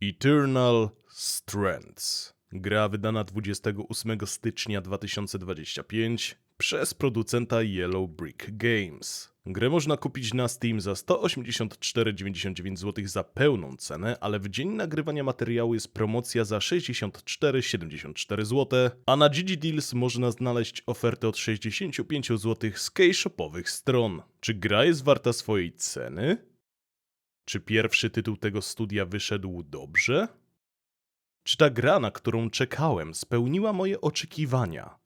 Eternal Strengths. Gra wydana 28 stycznia 2025 przez producenta Yellow Brick Games. Grę można kupić na Steam za 184,99 zł za pełną cenę, ale w dzień nagrywania materiału jest promocja za 64,74 zł, a na GG Deals można znaleźć ofertę od 65 zł z keyshopowych stron. Czy gra jest warta swojej ceny? Czy pierwszy tytuł tego studia wyszedł dobrze? Czy ta gra, na którą czekałem, spełniła moje oczekiwania?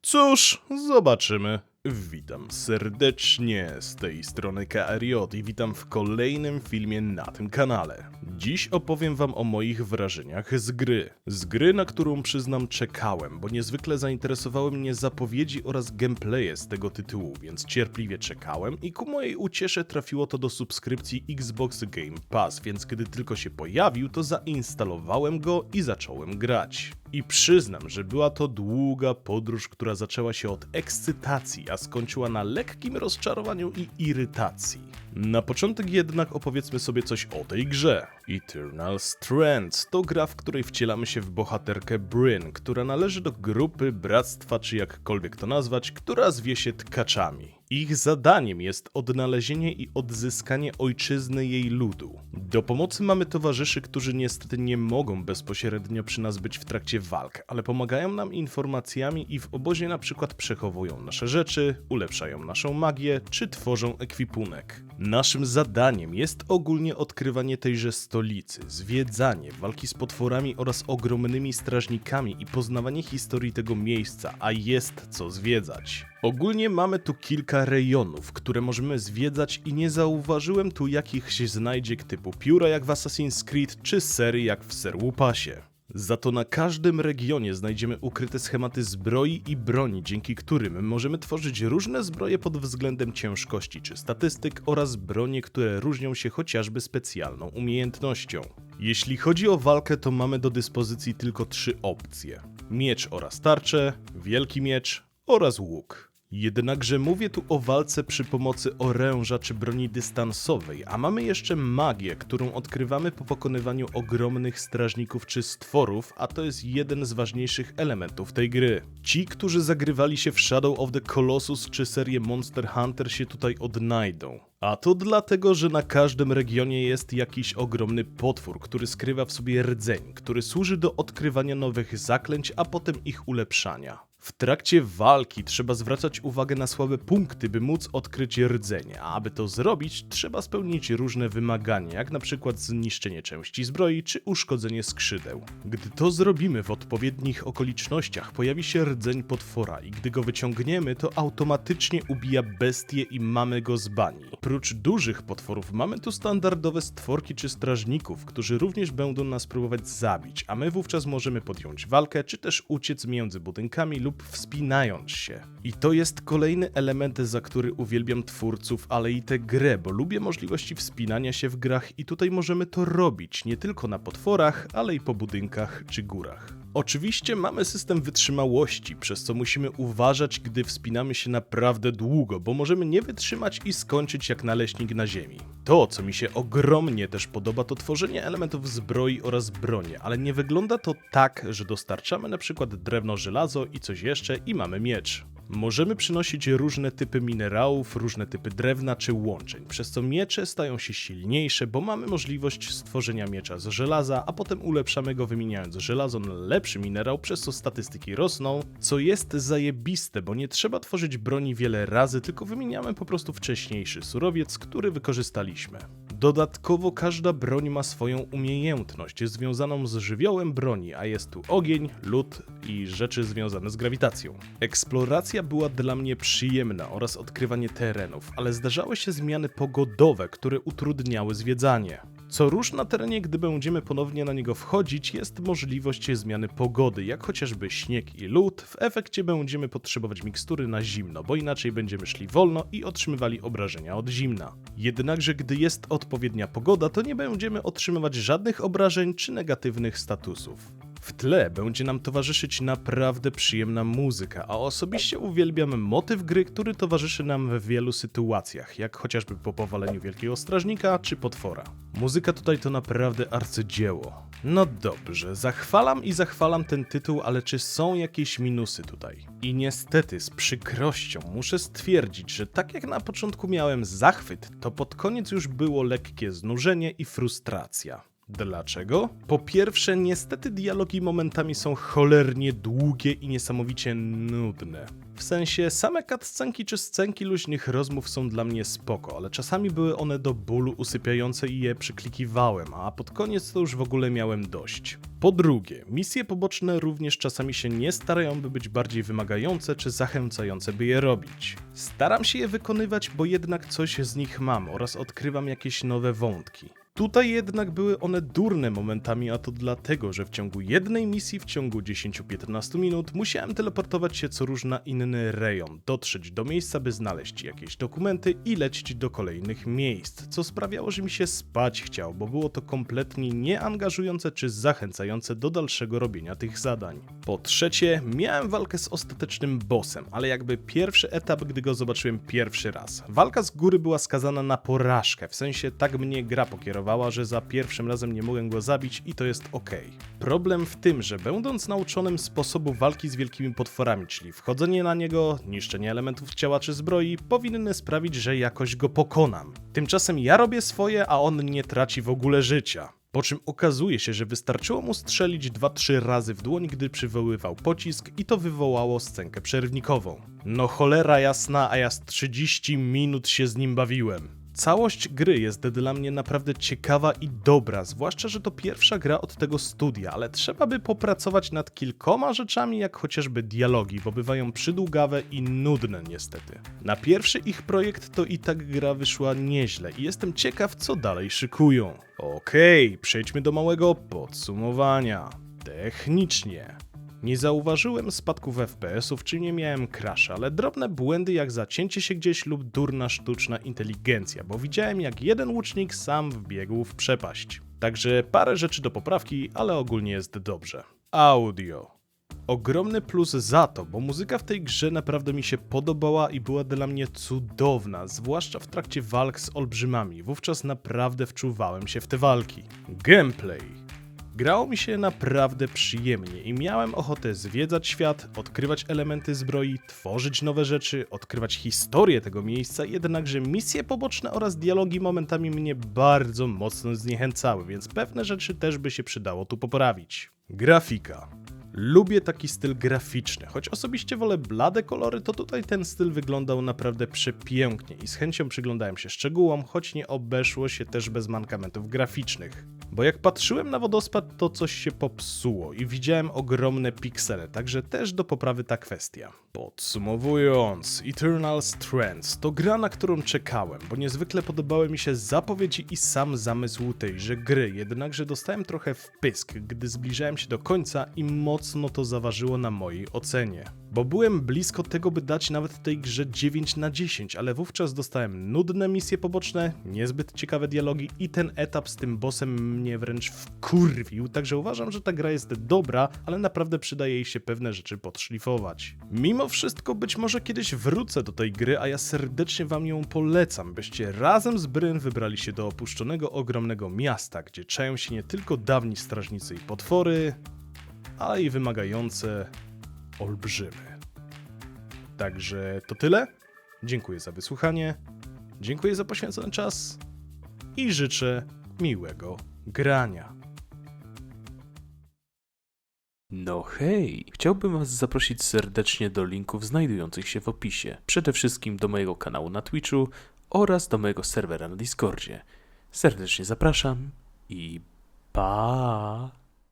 Cóż, zobaczymy. Witam serdecznie, z tej strony KRJ i witam w kolejnym filmie na tym kanale. Dziś opowiem wam o moich wrażeniach z gry. Z gry, na którą przyznam czekałem, bo niezwykle zainteresowały mnie zapowiedzi oraz gameplaye z tego tytułu, więc cierpliwie czekałem i ku mojej uciesze trafiło to do subskrypcji Xbox Game Pass, więc kiedy tylko się pojawił, to zainstalowałem go i zacząłem grać. I przyznam, że była to długa podróż, która zaczęła się od ekscytacji, a skończyła na lekkim rozczarowaniu i irytacji. Na początek jednak opowiedzmy sobie coś o tej grze. Eternal Strengths to gra, w której wcielamy się w bohaterkę Brynn, która należy do grupy, bractwa czy jakkolwiek to nazwać, która zwie się tkaczami. Ich zadaniem jest odnalezienie i odzyskanie ojczyzny jej ludu. Do pomocy mamy towarzyszy, którzy niestety nie mogą bezpośrednio przy nas być w trakcie walk, ale pomagają nam informacjami i w obozie na przykład przechowują nasze rzeczy, ulepszają naszą magię czy tworzą ekwipunek. Naszym zadaniem jest ogólnie odkrywanie tejże stolicy, zwiedzanie, walki z potworami oraz ogromnymi strażnikami i poznawanie historii tego miejsca, a jest co zwiedzać. Ogólnie mamy tu kilka rejonów, które możemy zwiedzać i nie zauważyłem tu jakichś znajdziek typu pióra jak w Assassin's Creed czy serii jak w Serwupasie. Za to na każdym regionie znajdziemy ukryte schematy zbroi i broni, dzięki którym możemy tworzyć różne zbroje pod względem ciężkości czy statystyk oraz bronie, które różnią się chociażby specjalną umiejętnością. Jeśli chodzi o walkę, to mamy do dyspozycji tylko 3 opcje: miecz oraz tarczę, wielki miecz oraz łuk. Jednakże mówię tu o walce przy pomocy oręża czy broni dystansowej, a mamy jeszcze magię, którą odkrywamy po pokonywaniu ogromnych strażników czy stworów, a to jest jeden z ważniejszych elementów tej gry. Ci, którzy zagrywali się w Shadow of the Colossus czy serię Monster Hunter się tutaj odnajdą. A to dlatego, że na każdym regionie jest jakiś ogromny potwór, który skrywa w sobie rdzeń, który służy do odkrywania nowych zaklęć, a potem ich ulepszania. W trakcie walki trzeba zwracać uwagę na słabe punkty, by móc odkryć rdzenie, a aby to zrobić, trzeba spełnić różne wymagania, jak na przykład zniszczenie części zbroi czy uszkodzenie skrzydeł. Gdy to zrobimy w odpowiednich okolicznościach, pojawi się rdzeń potwora i gdy go wyciągniemy, to automatycznie ubija bestię i mamy go z bani. Oprócz dużych potworów mamy tu standardowe stworki czy strażników, którzy również będą nas próbować zabić, a my wówczas możemy podjąć walkę, czy też uciec między budynkami lub wspinając się. I to jest kolejny element, za który uwielbiam twórców, ale i tę grę, bo lubię możliwości wspinania się w grach i tutaj możemy to robić nie tylko na potworach, ale i po budynkach czy górach. Oczywiście mamy system wytrzymałości, przez co musimy uważać, gdy wspinamy się naprawdę długo, bo możemy nie wytrzymać i skończyć jak naleśnik na ziemi. To, co mi się ogromnie też podoba, to tworzenie elementów zbroi oraz broni, ale nie wygląda to tak, że dostarczamy na przykład drewno, żelazo i coś jeszcze i mamy miecz. Możemy przynosić różne typy minerałów, różne typy drewna czy łączeń, przez co miecze stają się silniejsze, bo mamy możliwość stworzenia miecza z żelaza, a potem ulepszamy go wymieniając żelazo na lepszy minerał, przez co statystyki rosną, co jest zajebiste, bo nie trzeba tworzyć broni wiele razy, tylko wymieniamy po prostu wcześniejszy surowiec, który wykorzystaliśmy. Dodatkowo każda broń ma swoją umiejętność związaną z żywiołem broni, a jest tu ogień, lód i rzeczy związane z grawitacją. Eksploracja była dla mnie przyjemna oraz odkrywanie terenów, ale zdarzały się zmiany pogodowe, które utrudniały zwiedzanie. Co rusz na terenie, gdy będziemy ponownie na niego wchodzić, jest możliwość zmiany pogody, jak chociażby śnieg i lód. W efekcie będziemy potrzebować mikstury na zimno, bo inaczej będziemy szli wolno i otrzymywali obrażenia od zimna. Jednakże gdy jest odpowiednia pogoda, to nie będziemy otrzymywać żadnych obrażeń czy negatywnych statusów. W tle będzie nam towarzyszyć naprawdę przyjemna muzyka, a osobiście uwielbiam motyw gry, który towarzyszy nam w wielu sytuacjach, jak chociażby po powaleniu Wielkiego Strażnika czy Potwora. Muzyka tutaj to naprawdę arcydzieło. No dobrze, zachwalam ten tytuł, ale czy są jakieś minusy tutaj? I niestety z przykrością muszę stwierdzić, że tak jak na początku miałem zachwyt, to pod koniec już było lekkie znużenie i frustracja. Dlaczego? Po pierwsze, niestety dialogi momentami są cholernie długie i niesamowicie nudne. W sensie, same cutscenki czy scenki luźnych rozmów są dla mnie spoko, ale czasami były one do bólu usypiające i je przyklikiwałem, a pod koniec to już w ogóle miałem dość. Po drugie, misje poboczne również czasami się nie starają, by być bardziej wymagające czy zachęcające, by je robić. Staram się je wykonywać, bo jednak coś z nich mam oraz odkrywam jakieś nowe wątki. Tutaj jednak były one durne momentami, a to dlatego, że w ciągu jednej misji w ciągu 10-15 minut musiałem teleportować się co róż na inny rejon, dotrzeć do miejsca, by znaleźć jakieś dokumenty i lecieć do kolejnych miejsc, co sprawiało, że mi się spać chciało, bo było to kompletnie nieangażujące czy zachęcające do dalszego robienia tych zadań. Po trzecie, miałem walkę z ostatecznym bossem, ale jakby pierwszy etap, gdy go zobaczyłem pierwszy raz. Walka z góry była skazana na porażkę, w sensie tak mnie gra pokierowała, że za pierwszym razem nie mogłem go zabić i to jest ok. Problem w tym, że będąc nauczonym sposobu walki z wielkimi potworami, czyli wchodzenie na niego, niszczenie elementów ciała czy zbroi, powinny sprawić, że jakoś go pokonam. Tymczasem ja robię swoje, a on nie traci w ogóle życia. Po czym okazuje się, że wystarczyło mu strzelić 2-3 razy w dłoń, gdy przywoływał pocisk i to wywołało scenkę przerwnikową. No cholera jasna, a ja z 30 minut się z nim bawiłem. Całość gry jest dla mnie naprawdę ciekawa i dobra, zwłaszcza, że to pierwsza gra od tego studia, ale trzeba by popracować nad kilkoma rzeczami, jak chociażby dialogi, bo bywają przydługawe i nudne niestety. Na pierwszy ich projekt to i tak gra wyszła nieźle i jestem ciekaw, co dalej szykują. Okej, przejdźmy do małego podsumowania. Technicznie. Nie zauważyłem spadków FPS-ów czy nie miałem crasha, ale drobne błędy jak zacięcie się gdzieś lub durna sztuczna inteligencja, bo widziałem jak jeden łucznik sam wbiegł w przepaść. Także parę rzeczy do poprawki, ale ogólnie jest dobrze. Audio. Ogromny plus za to, bo muzyka w tej grze naprawdę mi się podobała i była dla mnie cudowna, zwłaszcza w trakcie walk z olbrzymami, wówczas naprawdę wczuwałem się w te walki. Gameplay. Grało mi się naprawdę przyjemnie i miałem ochotę zwiedzać świat, odkrywać elementy zbroi, tworzyć nowe rzeczy, odkrywać historię tego miejsca, jednakże misje poboczne oraz dialogi momentami mnie bardzo mocno zniechęcały, więc pewne rzeczy też by się przydało tu poprawić. Grafika. Lubię taki styl graficzny, choć osobiście wolę blade kolory, to tutaj ten styl wyglądał naprawdę przepięknie i z chęcią przyglądałem się szczegółom, choć nie obeszło się też bez mankamentów graficznych. Bo jak patrzyłem na wodospad, to coś się popsuło i widziałem ogromne piksele, także też do poprawy ta kwestia. Podsumowując, Eternal Strands to gra, na którą czekałem, bo niezwykle podobały mi się zapowiedzi i sam zamysł tejże gry, jednakże dostałem trochę w pysk, gdy zbliżałem się do końca i mocno to zaważyło na mojej ocenie. Bo byłem blisko tego, by dać nawet tej grze 9 na 10, ale wówczas dostałem nudne misje poboczne, niezbyt ciekawe dialogi i ten etap z tym bossem mnie wręcz wkurwił, także uważam, że ta gra jest dobra, ale naprawdę przydaje jej się pewne rzeczy podszlifować. Mimo wszystko być może kiedyś wrócę do tej gry, a ja serdecznie wam ją polecam, byście razem z Bryn wybrali się do opuszczonego ogromnego miasta, gdzie czają się nie tylko dawni strażnicy i potwory, ale i wymagające olbrzymy. Także to tyle. Dziękuję za wysłuchanie, dziękuję za poświęcony czas i życzę miłego grania. No hej, chciałbym was zaprosić serdecznie do linków znajdujących się w opisie. Przede wszystkim do mojego kanału na Twitchu oraz do mojego serwera na Discordzie. Serdecznie zapraszam i pa!